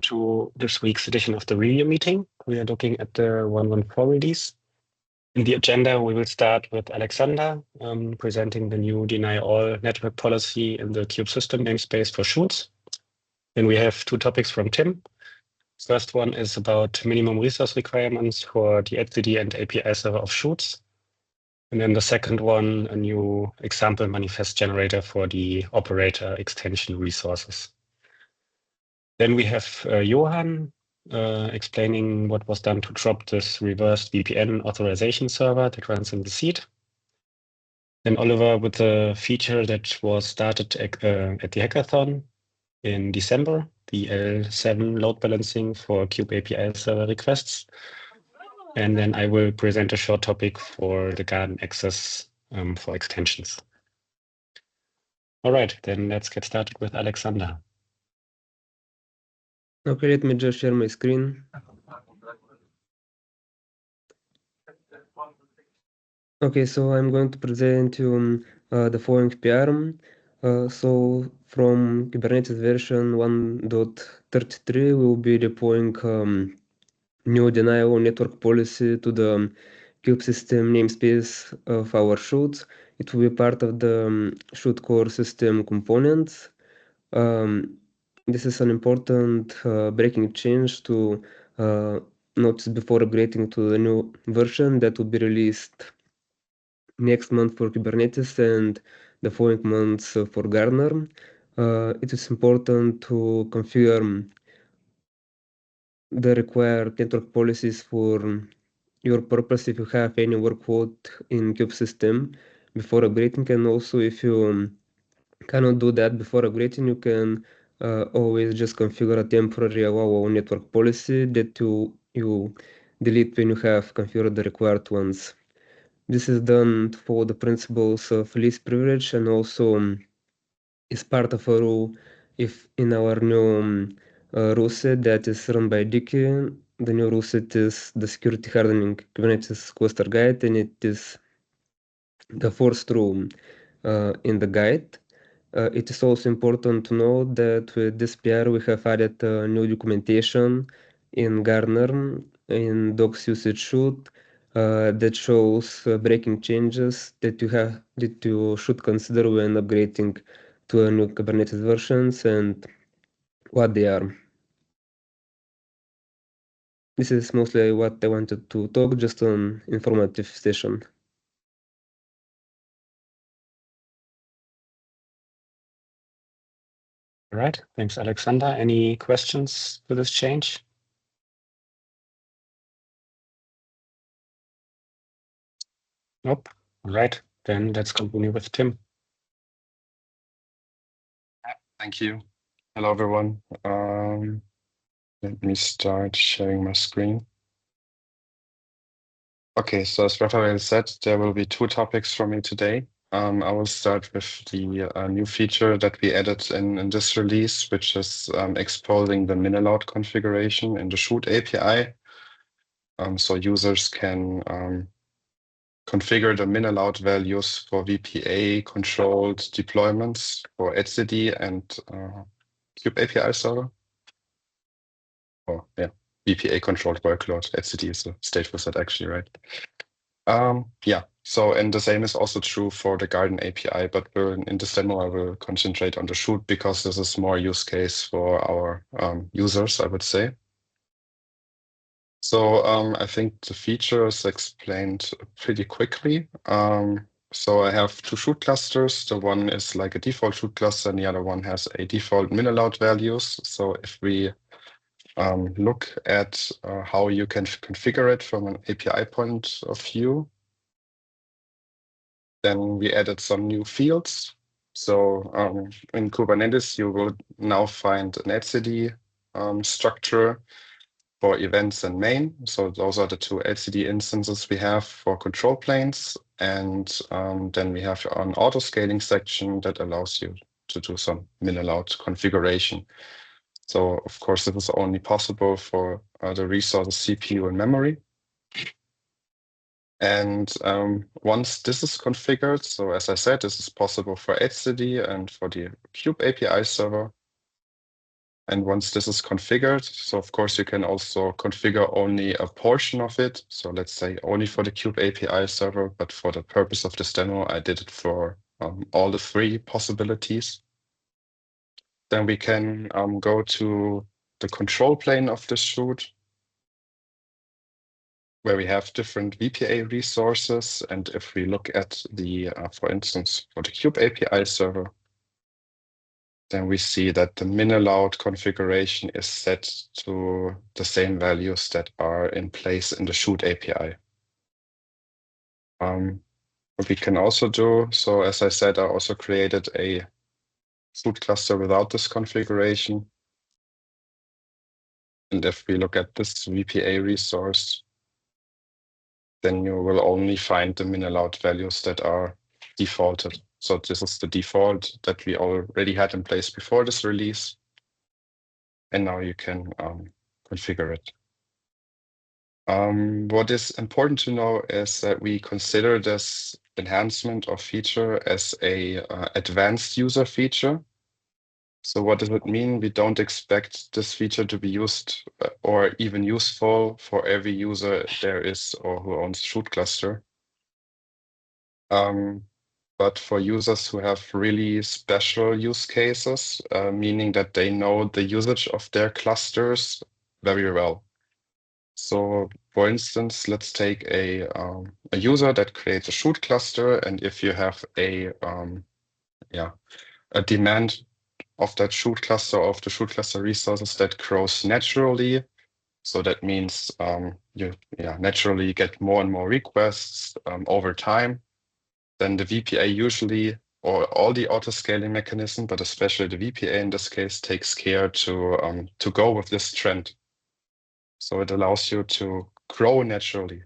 To this week's edition of the review meeting. We are looking at the 1.1.4 release. In the agenda, we will start with Alexander presenting the new deny all network policy in the kube-system namespace for shoots. Then we have two topics from Tim. First one is about minimum resource requirements for the etcd and API server of shoots. And then the second one, a new example manifest generator for the operator extension resources. Then we have Johan explaining what was done to drop this reversed VPN authorization server that runs in the seed. Then Oliver with a feature that was started at the hackathon in December, the L7 load balancing for kube-api server requests. And then I will present a short topic for the garden access for extensions. All right, then let's get started with Alexander. Okay, let me just share my screen. Okay, so I'm going to present you the following PR. So from Kubernetes version 1.33, we'll be deploying new denial network policy to the kube-system namespace of our shoots. It will be part of the shoot core system components. This is an important breaking change to notice before upgrading to the new version that will be released next month for Kubernetes and the following months for Gartner. It is important to configure the required network policies for your purpose if you have any workload in kube-system before upgrading, and also if you cannot do that before upgrading, you can always just configure a temporary allow network policy that you delete when you have configured the required ones. This is done to follow the principles of least privilege, and also is part of a rule if in our new rule set that is run by Dicky. The new rule set is the security hardening Kubernetes cluster guide, and it is the first rule in the guide. It is also important to know that with this PR we have added new documentation in Gartner in docs usage shoot that shows breaking changes that you should consider when upgrading to a new Kubernetes versions and what they are. This is mostly what I wanted to talk, just an informative session. All right, thanks, Alexander. Any questions to this change? Nope. All right, then let's continue with Tim. Thank you. Hello, everyone. Let me start sharing my screen. Okay, so as Raphael said, there will be two topics for me today. I will start with the new feature that we added in this release, which is exposing the min-allowed configuration in the shoot API. So users can configure the min-allowed values for VPA-controlled deployments for etcd and kube-api server. Oh, yeah, VPA-controlled workload. etcd is a stateful set, actually, right? Yeah, so, and the same is also true for the Garden API, but in this demo, I will concentrate on the shoot because this is more use case for our users, I would say. So I think the feature is explained pretty quickly. So I have two shoot clusters. The one is like a default shoot cluster, and the other one has a default min-allowed values. So if we look at how you can configure it from an API point of view, then we added some new fields. So in Kubernetes, you will now find an etcd structure for events and main. So those are the two etcd instances we have for control planes. And then we have an auto-scaling section that allows you to do some min-allowed configuration. So of course, this is only possible for the resources CPU and memory. And once this is configured, so as I said, this is possible for etcd and for the kube-api server. And once this is configured, so of course you can also configure only a portion of it. So let's say only for the kube API server, but for the purpose of this demo, I did it for all the 3 possibilities. Then we can go to the control plane of this shoot, where we have different VPA resources. And if we look at the, for instance, for the kube API server, then we see that the min-allowed configuration is set to the same values that are in place in the shoot API. What we can also do, so as I said, I also created a shoot cluster without this configuration. And if we look at this VPA resource, then you will only find the min-allowed values that are defaulted. So this is the default that we already had in place before this release. And now you can configure it. What is important to know is that we consider this enhancement or feature as a advanced user feature. So what does it mean? We don't expect this feature to be used or even useful for every user there is or who owns shoot cluster. But for users who have really special use cases, meaning that they know the usage of their clusters very well. So for instance, let's take a user that creates a shoot cluster, and if you have a demand of that shoot cluster, of the shoot cluster resources that grows naturally, so that means you naturally get more and more requests over time, then the VPA usually, or all the auto-scaling mechanism, but especially the VPA in this case, takes care to go with this trend. So it allows you to grow naturally.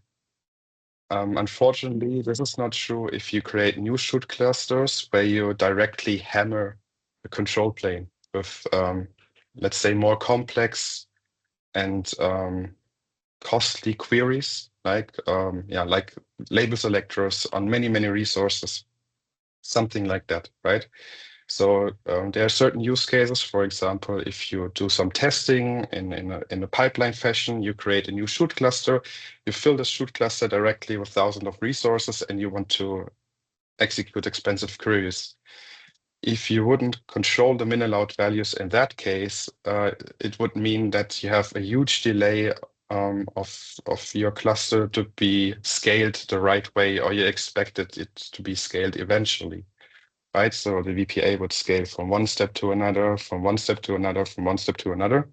Unfortunately, this is not true if you create new shoot clusters where you directly hammer the control plane with, let's say, more complex and costly queries, like label selectors on many resources, something like that, right? So there are certain use cases. For example, if you do some testing in a pipeline fashion, you create a new shoot cluster, you fill the shoot cluster directly with thousands of resources, and you want to execute expensive queries. If you wouldn't control the min-allowed values in that case, it would mean that you have a huge delay of your cluster to be scaled the right way, or you expected it to be scaled eventually. Right, so the VPA would scale from one step to another, from one step to another, from one step to another.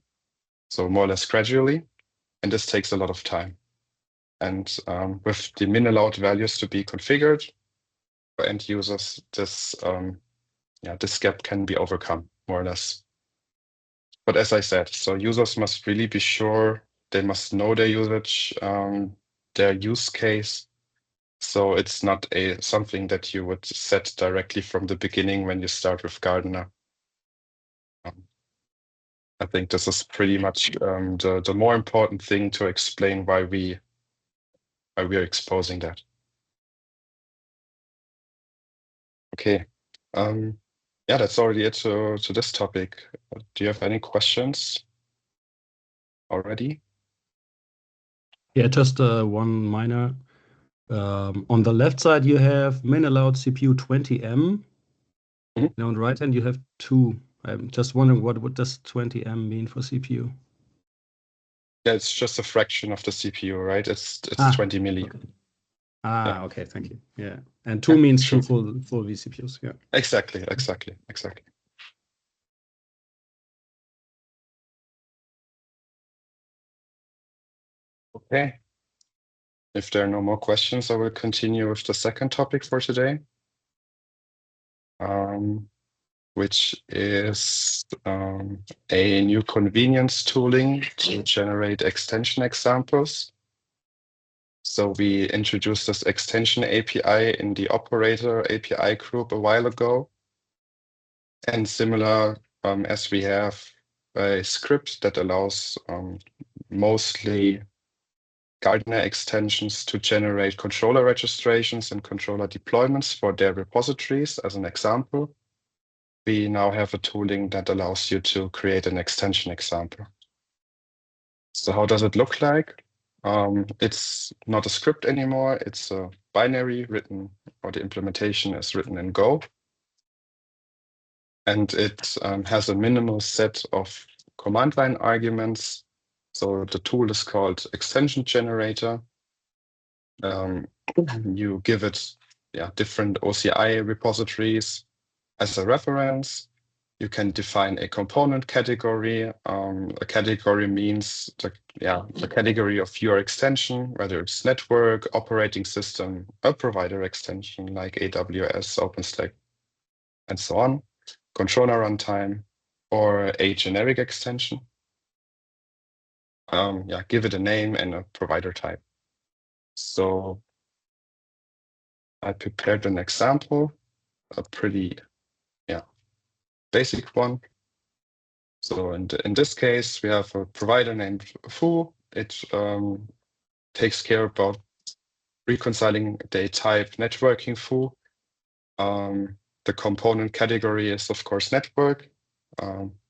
So more or less gradually, and this takes a lot of time. And with the min-allowed values to be configured for end users, this gap can be overcome more or less. But as I said, so users must really be sure, they must know their usage, their use case. So it's not something that you would set directly from the beginning when you start with Gardener. I think this is pretty much the more important thing to explain why we are exposing that. Okay, that's already it to this topic. Do you have any questions already? Yeah, just one minor. On the left side, you have min-allowed CPU 20M. Mm-hmm. And on the right hand, you have 2. I'm just wondering what does 20M mean for CPU? Yeah, it's just a fraction of the CPU, right? It's 20 milli. Okay. Okay, thank you. Yeah, and 2 means sure. 2 full vCPUs. Yeah. Exactly. Okay. If there are no more questions, I will continue with the second topic for today, which is a new convenience tooling to generate extension examples. So we introduced this extension API in the operator API group a while ago. And similar as we have a script that allows mostly Gardener extensions to generate controller registrations and controller deployments for their repositories, as an example. we now have a tooling that allows you to create an extension example. So how does it look like? It's not a script anymore. It's a binary written, or the implementation is written in Go. And it has a minimal set of command line arguments. So the tool is called extension generator. You give it different OCI repositories as a reference. You can define a component category. A category means the category of your extension, whether it's network, operating system, a provider extension like AWS, OpenStack, and so on, controller runtime, or a generic extension. Give it a name and a provider type. So I prepared an example, a pretty basic one. So in this case, we have a provider named foo. It takes care about reconciling the type networking foo. The component category is, of course, network,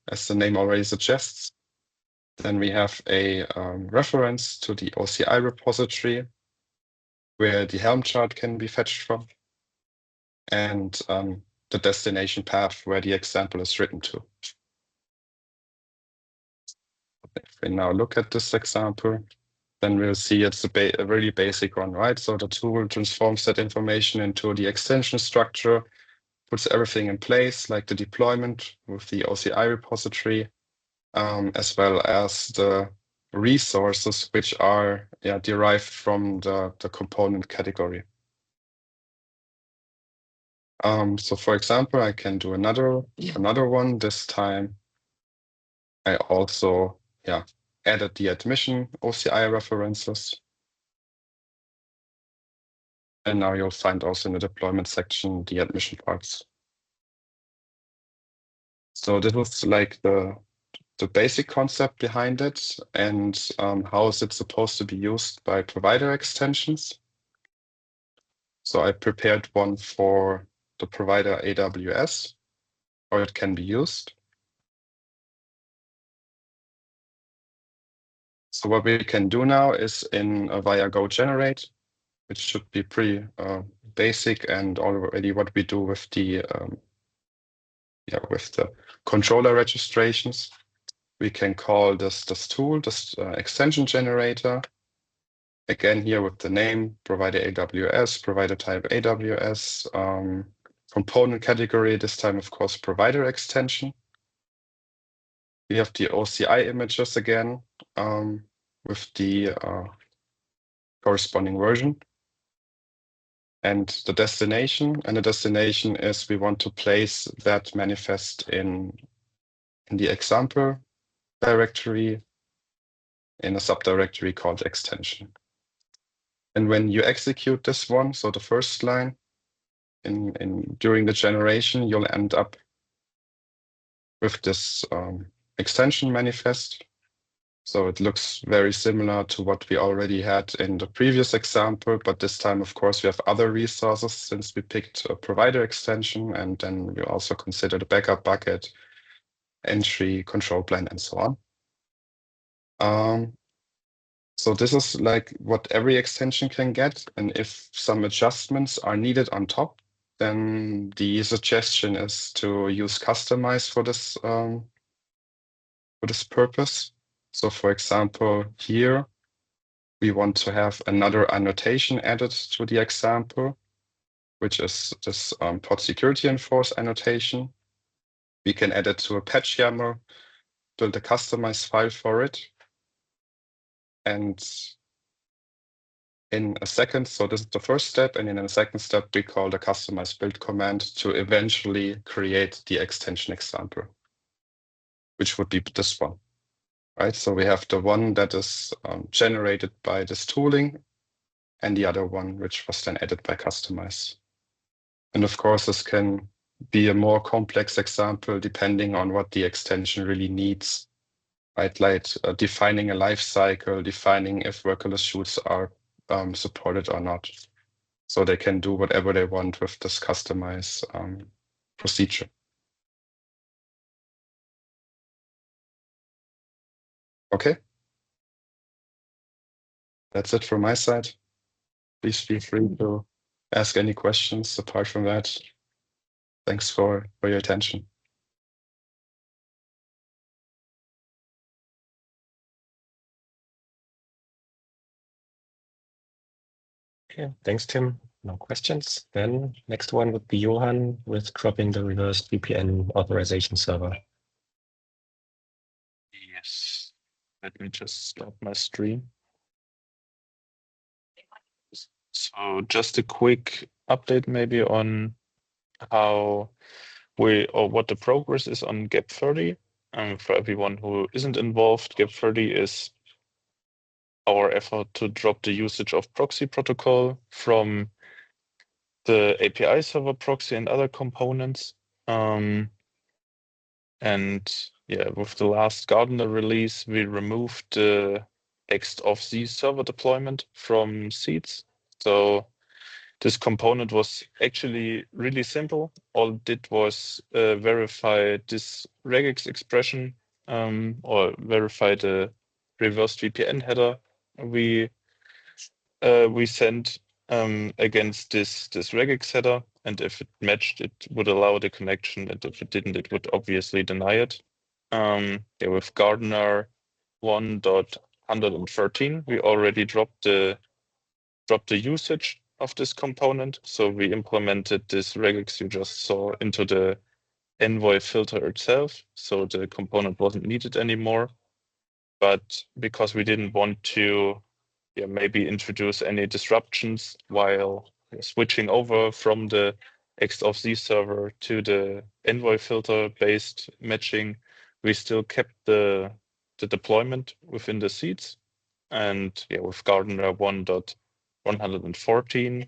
as the name already suggests. Then we have a reference to the OCI repository where the Helm chart can be fetched from, and the destination path where the example is written to. If we now look at this example, then we'll see it's a really basic one, right? So the tool transforms that information into the extension structure, puts everything in place, like the deployment with the OCI repository, as well as the resources which are derived from the component category. So for example, I can do another one. This time I also added the admission OCI references. And now you'll find also in the deployment section the admission parts. So this was like the basic concept behind it, and how is it supposed to be used by provider extensions. So I prepared one for the provider AWS, or it can be used. So what we can do now is via Go generate, which should be pretty basic and already what we do with the controller registrations. We can call this tool, this extension generator. Again, here with the name, provider AWS, provider type AWS, component category, this time, of course, provider extension. We have the OCI images again with the corresponding version. And the destination is we want to place that manifest in the example directory in a subdirectory called extension. And when you execute this one, so the first line during the generation, you'll end up with this extension manifest. So it looks very similar to what we already had in the previous example, but this time, of course, we have other resources since we picked a provider extension, and then we also consider the backup bucket, entry, control plane, and so on. So this is like what every extension can get, and if some adjustments are needed on top, then the suggestion is to use customize for this purpose. So for example, here we want to have another annotation added to the example, which is this pod security enforce annotation. We can add it to a patch YAML, build a customized file for it. And in a second, so this is the first step, and in a second step, we call the customize build command to eventually create the extension example, which would be this one. Right, so we have the one that is generated by this tooling, and the other one which was then added by customize. And of course, this can be a more complex example depending on what the extension really needs. Right, like defining a life cycle, defining if workerless shoots are supported or not. So they can do whatever they want with this customize procedure. Okay. That's it from my side. Please feel free to ask any questions apart from that. Thanks for your attention. Okay, thanks, Tim. No questions. Then next one would be Johan with dropping the reverse VPN authorization server. Yes. Let me just stop my stream. So just a quick update maybe on how what the progress is on GAP 30. For everyone who isn't involved, GAP 30 is our effort to drop the usage of proxy protocol from the API server proxy and other components. And yeah, with the last Gardener release, we removed the Authz server deployment from seeds. So this component was actually really simple. All it did was verify this regex expression or verify the reversed VPN header we sent against this regex header, and if it matched, it would allow the connection, and if it didn't, it would obviously deny it. Yeah, with Gardener 1.113, we already dropped the usage of this component. So we implemented this regex you just saw into the envoy filter itself. So the component wasn't needed anymore. But because we didn't want to maybe introduce any disruptions while switching over from the Authz server to the envoy filter based matching, we still kept the deployment within the seeds. And yeah, with Gardener 1.114,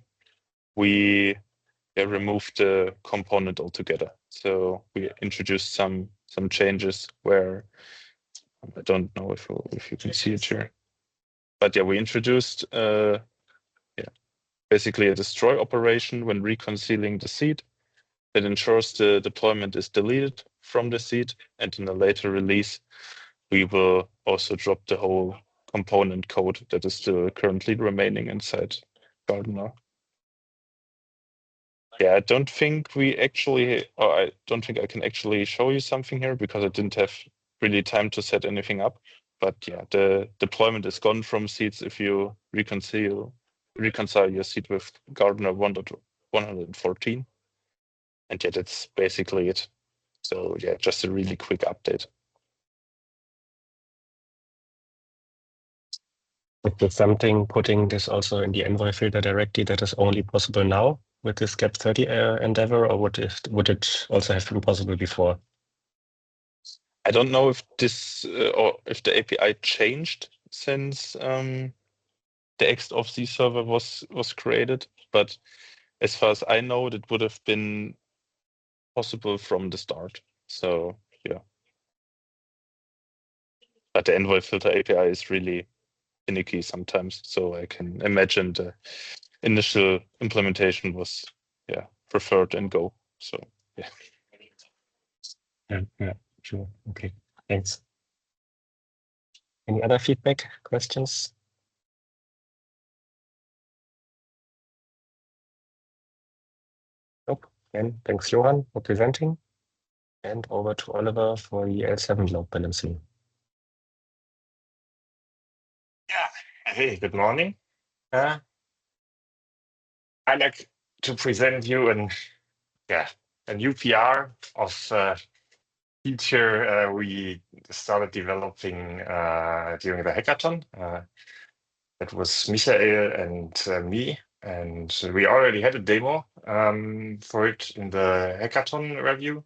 we removed the component altogether. So we introduced some changes where I don't know if you can see it here, but yeah, we introduced basically a destroy operation when reconciling the seed that ensures the deployment is deleted from the seed, and in a later release we will also drop the whole component code that is still currently remaining inside Gardener. Yeah, I don't think I don't think I can actually show you something here because I didn't have really time to set anything up. But yeah, the deployment is gone from seeds if you reconcile your seed with Gardener 1.114. And yeah, that's basically it. So yeah, just a really quick update. Is there something putting this also in the envoy filter directly that is only possible now with this GAP 30 endeavor, or would it also have been possible before? I don't know if this or if the API changed since the Authz server was created, but as far as I know, it would have been possible from the start. So yeah, but the envoy filter API is really finicky sometimes. So I can imagine the initial implementation was preferred in Go. So yeah. Yeah, sure. Okay, thanks. Any other feedback, questions? Nope. Then thanks, Johan, for presenting. And over to Oliver for the L7 load balancing. Yeah, hey, good morning. I'd like to present you a new PR of feature we started developing during the hackathon. That was Michael and me, and we already had a demo for it in the hackathon review.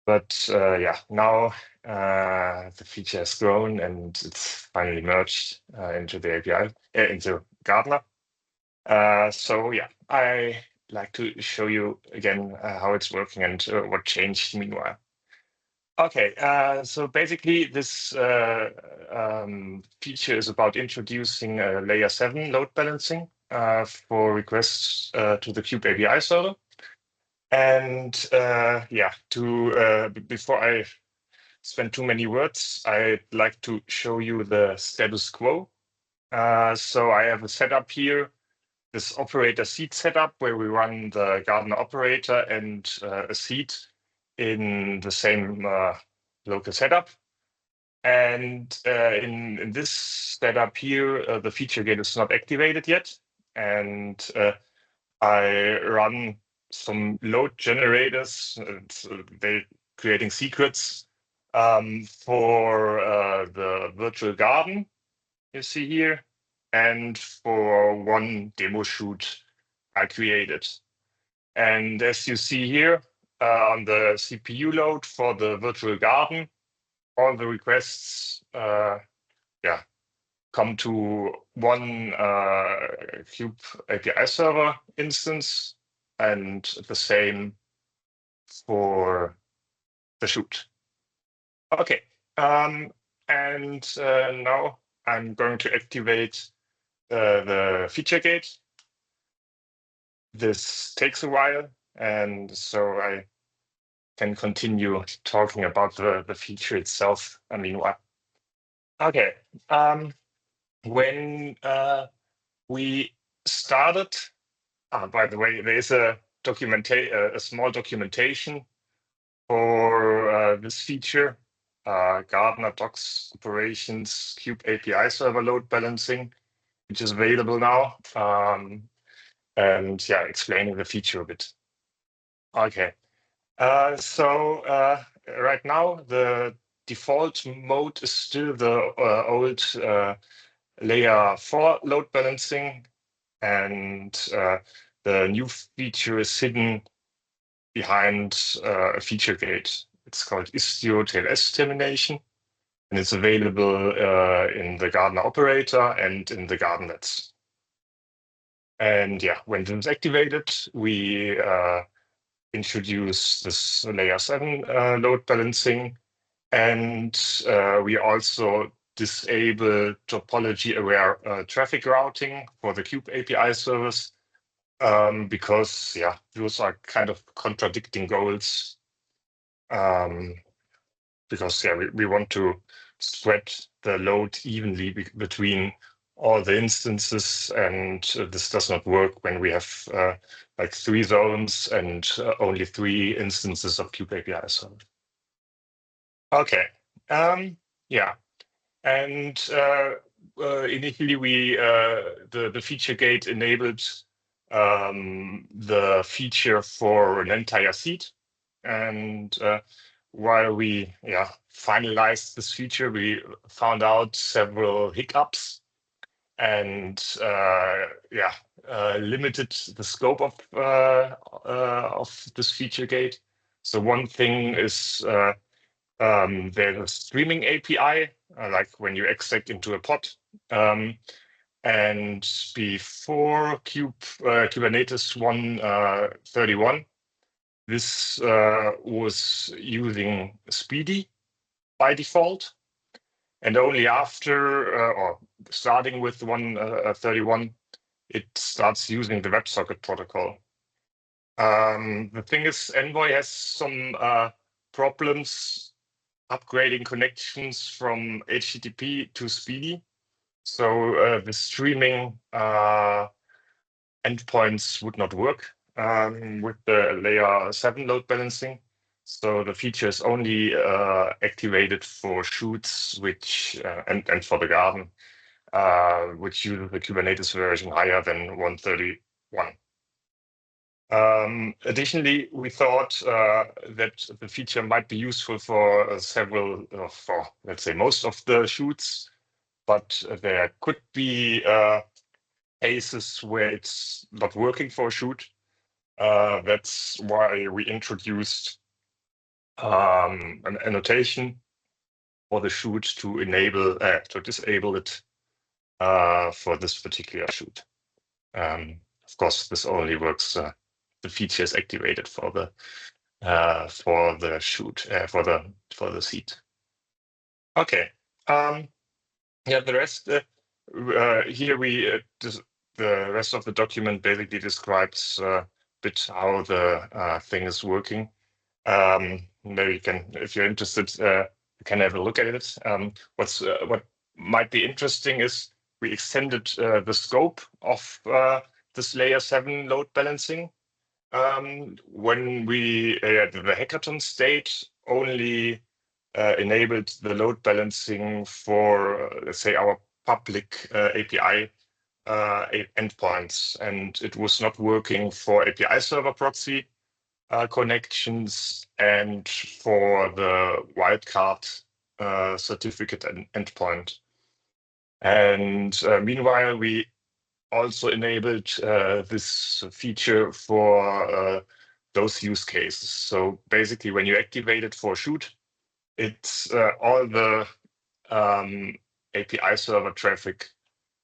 But now the feature has grown and it's finally merged into the API, into Gardener. So yeah, I like to show you again how it's working and what changed meanwhile. Okay, so basically this feature is about introducing a layer 7 load balancing for requests to the kube API server. And before I spend too many words, I'd like to show you the status quo. So I have a setup here, this operator seed setup, where we run the Gardener operator and a seed in the same local setup. And in this setup here, the feature gate is not activated yet. And I run some load generators, and they're creating secrets for the virtual garden you see here, and for one demo shoot I created. And as you see here on the CPU load for the virtual garden, all the requests come to one kube-apiserver instance, and the same for the shoot. Okay, and now I'm going to activate the feature gate. This takes a while, and so I can continue talking about the feature itself. I mean, what? Okay. When we started, by the way, there is a small documentation for this feature, Gardener docs operations kube-apiserver load balancing, which is available now, and yeah, explaining the feature a bit. Okay, so right now the default mode is still the old layer 4 load balancing, and the new feature is hidden behind a feature gate. It's called istio TLS termination, and it's available in the Gardener operator and in the gardenlets. And yeah, when this is activated, we introduce this layer 7 load balancing, and we also disable topology-aware traffic routing for the kube-apiservers, because yeah, those are kind of contradicting goals. Because yeah, we want to spread the load evenly between all the instances, and this does not work when we have like 3 zones and only 3 instances of kube-apiserver. Okay, yeah, and initially we the feature gate enabled the feature for an entire seed, and while we finalized this feature, we found out several hiccups, and limited the scope of this feature gate. So one thing is there's a streaming API, like when you extract into a pod. And before Kubernetes 1.31, this was using Speedy by default. And only after, or starting with 1.31, it starts using the WebSocket protocol. The thing is, Envoy has some problems upgrading connections from HTTP to Speedy. So the streaming endpoints would not work with the layer 7 load balancing. So the feature is only activated for shoots, which and for the garden, which uses the Kubernetes version higher than 1.31. Additionally, we thought that the feature might be useful for several, for let's say most of the shoots, but there could be cases where it's not working for a shoot. That's why we introduced an annotation for the shoot to enable to disable it for this particular shoot. Of course, this only works. The feature is activated for the shoot for the seed. Okay. Yeah, the rest here the rest of the document basically describes a bit how the thing is working. Maybe you can, if you're interested, you can have a look at it. What might be interesting is we extended the scope of this layer 7 load balancing. When we the hackathon state only enabled the load balancing for let's say our public API endpoints, and it was not working for API server proxy connections and for the wildcard certificate endpoint. And meanwhile, we also enabled this feature for those use cases. So basically, when you activate it for shoot, it's all the API server traffic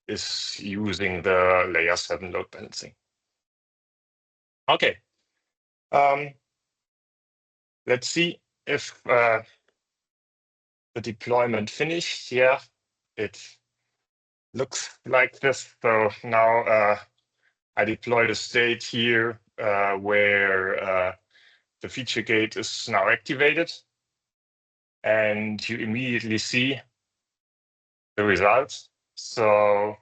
is using the layer 7 load balancing. Okay. Let's see if the deployment finished. Yeah, it looks like this. So now I deployed a state here where the feature gate is now activated, and you immediately see the results. So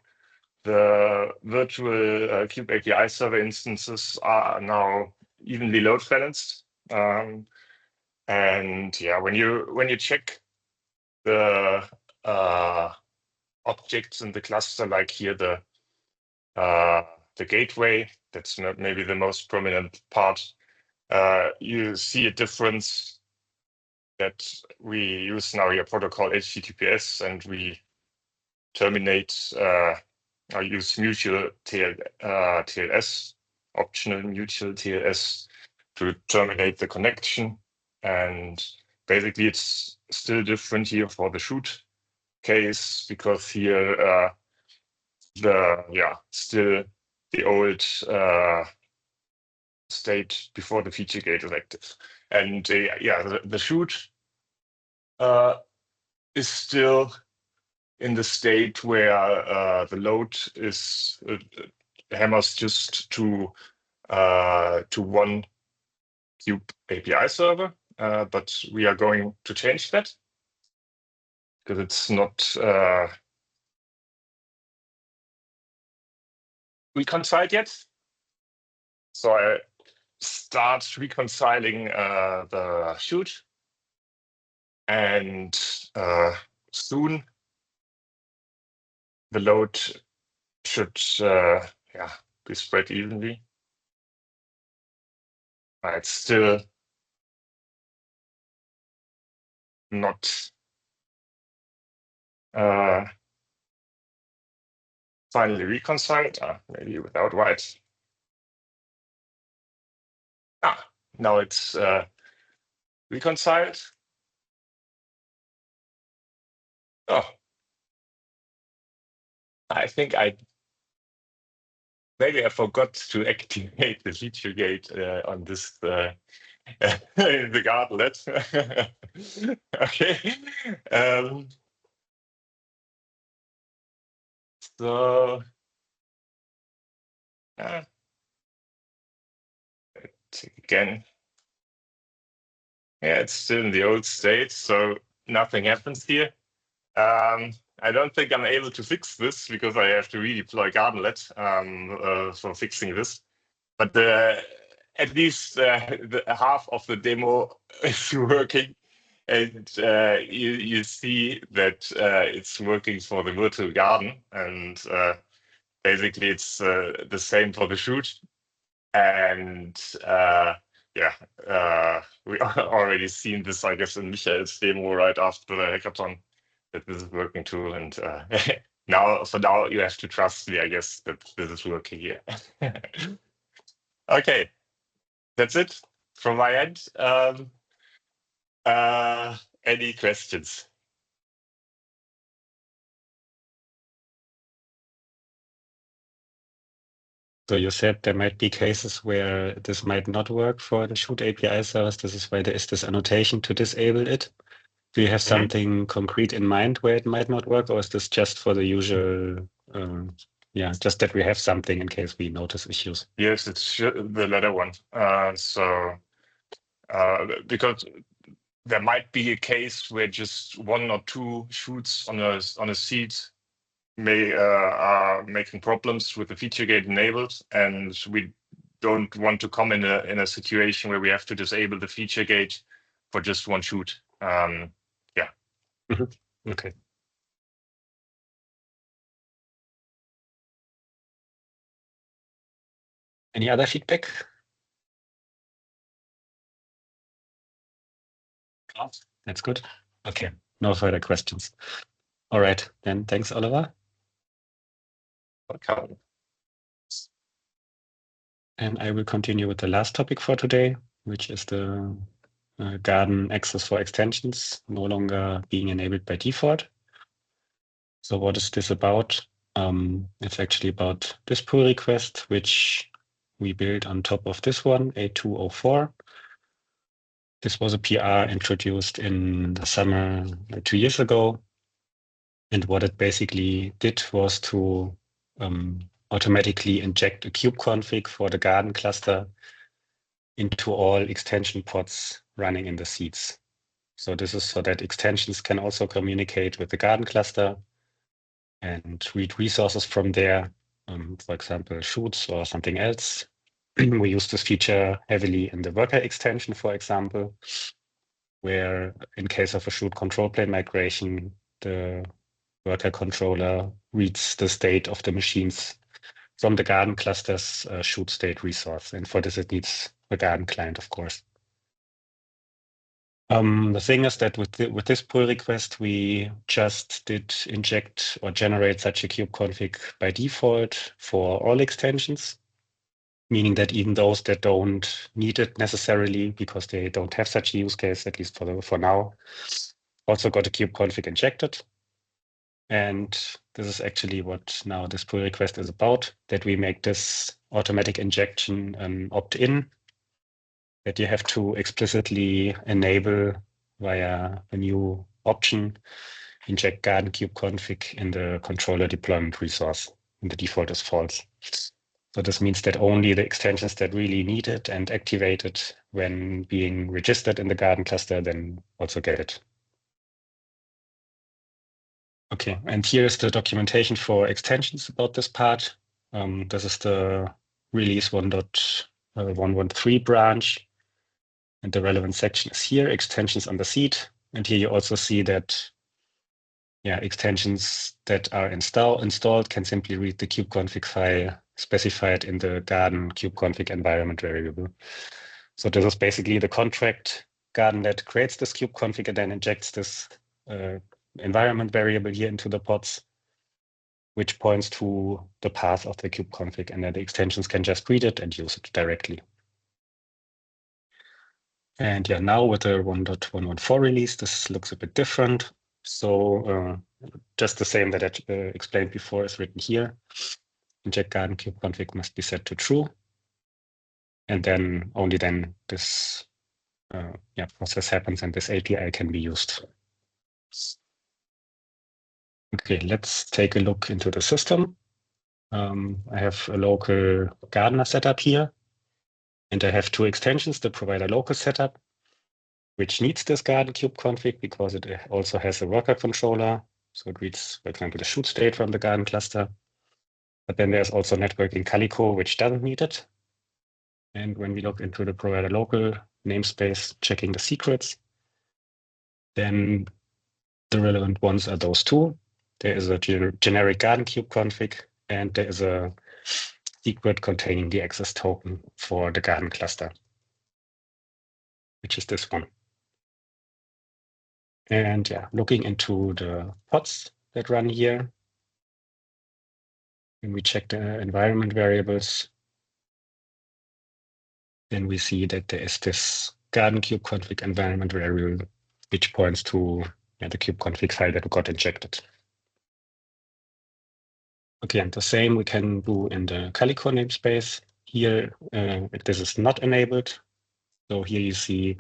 the virtual kube-apiserver instances are now evenly load balanced. And yeah, when you check the objects in the cluster, like here the gateway, that's not maybe the most prominent part, you see a difference that we use now here protocol HTTPS, and we terminate or use mutual TLS, optional mutual TLS to terminate the connection. And basically it's still different here for the shoot case, because here still the old state before the feature gate is active. And the shoot is still in the state where the load is hammers just to one kube API server, but we are going to change that because it's not reconciled yet. So I start reconciling the shoot, and soon the load should be spread evenly. It's still not finally reconciled, maybe without white. Now it's reconciled. Oh, I think maybe I forgot to activate the feature gate on this the gardlet. Okay. So again, yeah, it's still in the old state, so nothing happens here. I don't think I'm able to fix this because I have to redeploy Gardenlet for fixing this. But at least the half of the demo is working, and you see that it's working for the virtual garden, and basically it's the same for the shoot. And we already seen this, I guess, in Michael's demo right after the hackathon, that this is working too. And now you have to trust me, I guess, that this is working here. Okay, that's it from my end. Any questions? So you said there might be cases where this might not work for the shoot API servers. This is why there is this annotation to disable it. Do you have something concrete in mind where it might not work, or is this just for the usual, just that we have something in case we notice issues? Yes, it's the latter one. Because there might be a case where just 1 or 2 shoots on a seed are making problems with the feature gate enabled, and we don't want to come in a situation where we have to disable the feature gate for just 1 shoot. Yeah. Okay. Any other feedback? That's good. Okay, no further questions. All right, then thanks, Oliver. Welcome. And I will continue with the last topic for today, which is the garden access for extensions no longer being enabled by default. So what is this about? It's actually about this pull request, which we built on top of this one, 8204. This was a PR introduced in the summer 2 years ago. And what it basically did was to automatically inject a kube config for the garden cluster into all extension pods running in the seeds. So this is so that extensions can also communicate with the garden cluster and read resources from there, for example, shoots or something else. We use this feature heavily in the worker extension, for example, where in case of a shoot control plane migration, the worker controller reads the state of the machines from the garden cluster's shoot state resource. And for this, it needs the garden client, of course. The thing is that with this pull request, we just did inject or generate such a kube config by default for all extensions, meaning that even those that don't need it necessarily because they don't have such a use case, at least for now, also got a kube config injected. And this is actually what now this pull request is about, that we make this automatic injection an opt-in that you have to explicitly enable via a new option, inject garden kube config in the controller deployment resource, and the default is false. So this means that only the extensions that really need it and activate it when being registered in the garden cluster then also get it. Okay, and here is the documentation for extensions about this part. This is the release 1.113 branch. And the relevant section is here, extensions on the seed. And here you also see that extensions that are installed can simply read the kubeconfig file specified in the garden kubeconfig environment variable. So this is basically the contract garden that creates this kubeconfig and then injects this environment variable here into the pods, which points to the path of the kubeconfig, and then the extensions can just read it and use it directly. And now with the 1.114 release, this looks a bit different. So just the same that I explained before is written here. Inject garden kubeconfig must be set to true. And then only then this process happens and this API can be used. Okay, let's take a look into the system. I have a local gardener setup here. And I have 2 extensions that provide a local setup, which needs this garden kubeconfig because it also has a worker controller. So it reads, for example, the shoot state from the garden cluster. But then there's also networking Calico, which doesn't need it. And when we look into the provider local namespace, checking the secrets, then the relevant ones are those 2. There is a generic garden kubeconfig, and there is a secret containing the access token for the garden cluster, which is this one. And looking into the pods that run here, when we check the environment variables, then we see that there is this garden kubeconfig environment variable, which points to the kubeconfig file that got injected. Okay, and the same we can do in the Calico namespace. Here, this is not enabled. So here you see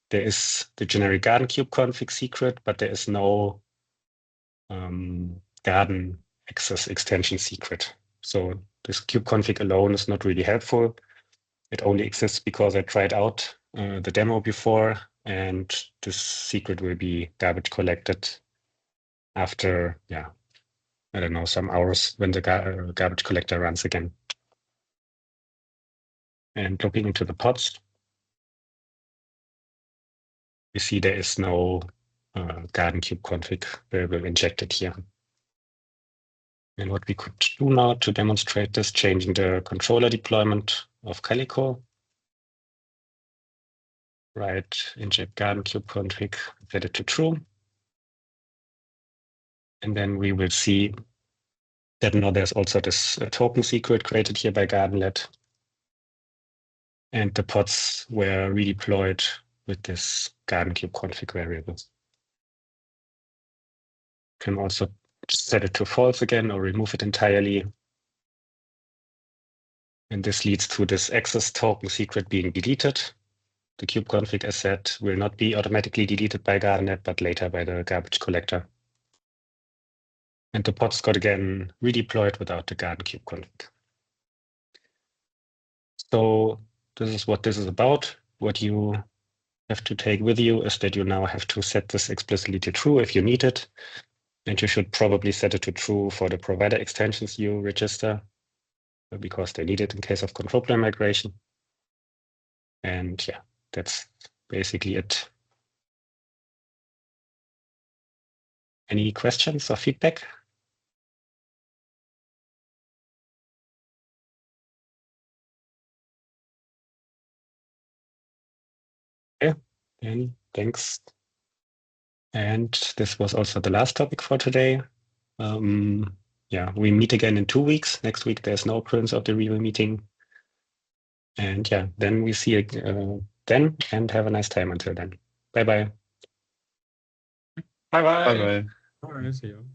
there is the generic garden kubeconfig secret, but there is no garden access extension secret. So this kubeconfig alone is not really helpful. It only exists because I tried out the demo before, and this secret will be garbage collected after, I don't know, some hours when the garbage collector runs again. And looking into the pods, we see there is no garden kube config variable injected here. And what we could do now to demonstrate this, changing the controller deployment of Calico. Right, inject garden kube config, set it to true. And then we will see that now there's also this token secret created here by Gardenlet. And the pods were redeployed with this garden kube config variable. Can also set it to false again or remove it entirely. And this leads to this access token secret being deleted. The kube config asset will not be automatically deleted by Gardenlet, but later by the garbage collector. And the pods got again redeployed without the garden kube config. So this is what this is about. What you have to take with you is that you now have to set this explicitly to true if you need it. And you should probably set it to true for the provider extensions you register, because they need it in case of control plane migration. And yeah, that's basically it. Any questions or feedback? Yeah, and thanks. And this was also the last topic for today. Yeah, we meet again in 2 weeks. Next week, there's no occurrence of the review meeting. And yeah, then we see you then, and have a nice time until then. Bye-bye. Bye-bye. Bye-bye. All right, see you.